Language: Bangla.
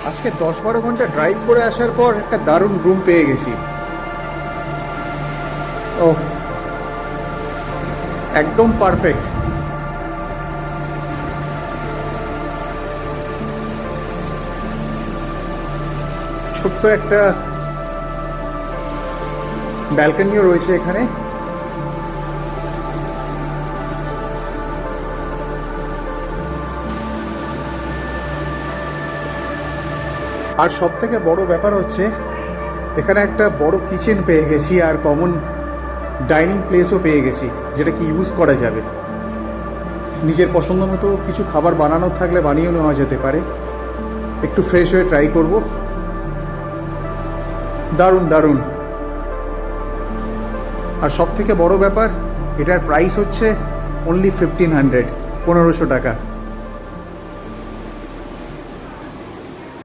আজকে 10-12 ঘন্টা ড্রাইভ করে আসার পর একটা দারুণ রুম পেয়ে গেছি। ও, একদম পারফেক্ট। ছোট্ট একটা ব্যালকনিও রয়েছে এখানে। আর সব থেকে বড় ব্যাপার হচ্ছে এখানে একটা বড় কিচেন পেয়ে গেছি আর কমন ডাইনিং প্লেসও পেয়ে গেছি, যেটা কি ইউজ করা যাবে। নিজের পছন্দ মতো কিছু খাবার বানানোর থাকলে বানিয়েও নেওয়া যেতে পারে। একটু ফ্রেশ হয়ে ট্রাই করব। দারুণ দারুণ। আর সব থেকে বড় ব্যাপার, এটার প্রাইস হচ্ছে অনলি 1500, 1500 টাকা।